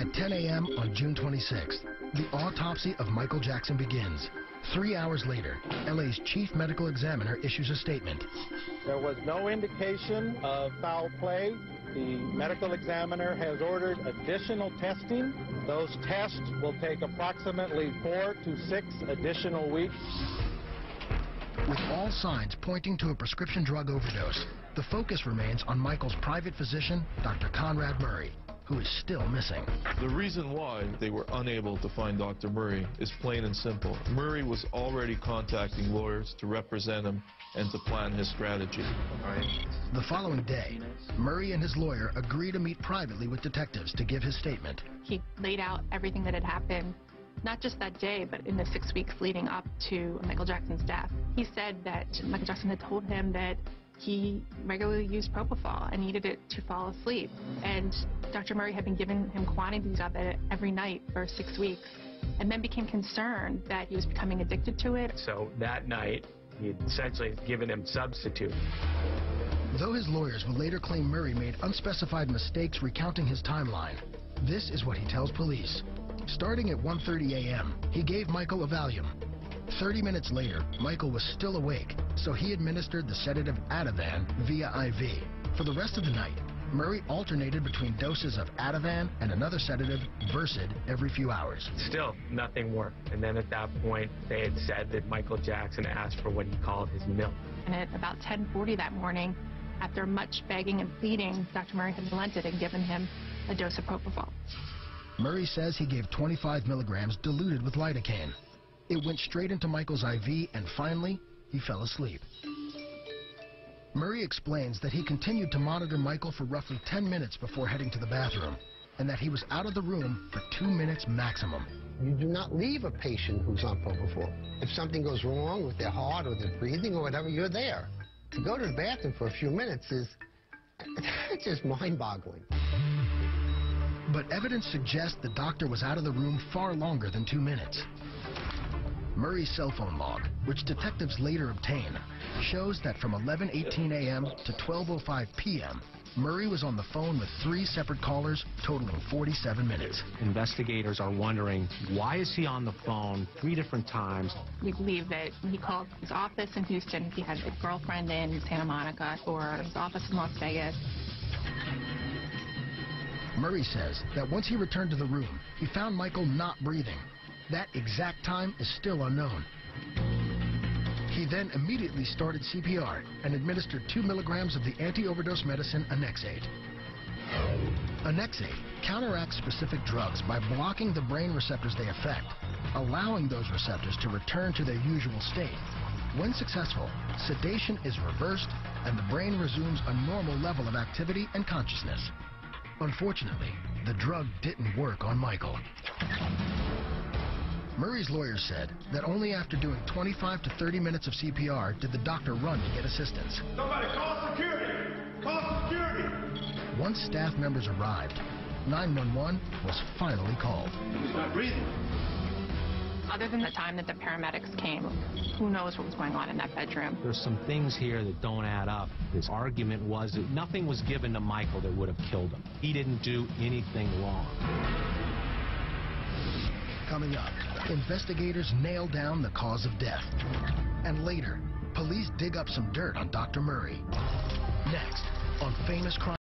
At 10 a.m. on June 26th, the autopsy of Michael Jackson begins. 3 hours later, LA's chief medical examiner issues a statement. There was no indication of foul play. The medical examiner has ordered additional testing. Those tests will take approximately 4 to 6 additional weeks. With all signs pointing to a prescription drug overdose, the focus remains on Michael's private physician, Dr. Conrad Murray, who is still missing. The reason why they were unable to find Dr. Murray is plain and simple. Murray was already contacting lawyers to represent him and to plan his strategy. The following day, Murray and his lawyer agree to meet privately with detectives to give his statement. He laid out everything that had happened, not just that day, but in the 6 weeks leading up to Michael Jackson's death. He said that Michael Jackson had told him that he regularly used propofol and needed it to fall asleep. And Dr. Murray had been giving him quantities of it every night for 6 weeks, and then became concerned that he was becoming addicted to it. So that night, he had essentially given him substitute. Though his lawyers will later claim Murray made unspecified mistakes recounting his timeline, this is what he tells police. Starting at 1:30 a.m., he gave Michael a Valium. 30 minutes later, Michael was still awake, so he administered the sedative Ativan via IV. For the rest of the night, Murray alternated between doses of Ativan and another sedative, Versed, every few hours. Still, nothing worked. And then at that point, they had said that Michael Jackson asked for what he called his milk. And at about 10:40 that morning, after much begging and pleading, Dr. Murray had relented and given him a dose of propofol. Murray says he gave 25 milligrams diluted with lidocaine. It went straight into Michael's IV, and finally, he fell asleep. Murray explains that he continued to monitor Michael for roughly 10 minutes before heading to the bathroom, and that he was out of the room for 2 minutes maximum. You do not leave a patient who's on propofol. If something goes wrong with their heart or their breathing or whatever, you're there. To go to the bathroom for a few minutes is it's just mind-boggling. But evidence suggests the doctor was out of the room far longer than 2 minutes. Murray's cell phone log, which detectives later obtain, shows that from 11:18 a.m. to 12:05 p.m., Murray was on the phone with 3 separate callers, totaling 47 minutes. Investigators are wondering, why is he on the phone 3 different times? We believe that when he called his office in Houston, he had a girlfriend in Santa Monica, or his office in Las Vegas. Murray says that once he returned to the room, he found Michael not breathing. That exact time is still unknown. He then immediately started CPR and administered 2 milligrams of the anti-overdose medicine Annexate. Annexate counteracts specific drugs by blocking the brain receptors they affect, allowing those receptors to return to their usual state. When successful, sedation is reversed and the brain resumes a normal level of activity and consciousness. Unfortunately, the drug didn't work on Michael. Murray's lawyer said that only after doing 25 to 30 minutes of CPR did the doctor run to get assistance. Somebody call security! Call security! Once staff members arrived, 911 was finally called. He's not breathing. Other than the time that the paramedics came, who knows what was going on in that bedroom. There's some things here that don't add up. His argument was that nothing was given to Michael that would have killed him. He didn't do anything wrong. Coming up, investigators nail down the cause of death. And later, police dig up some dirt on Dr. Murray. Next, on Famous Crime.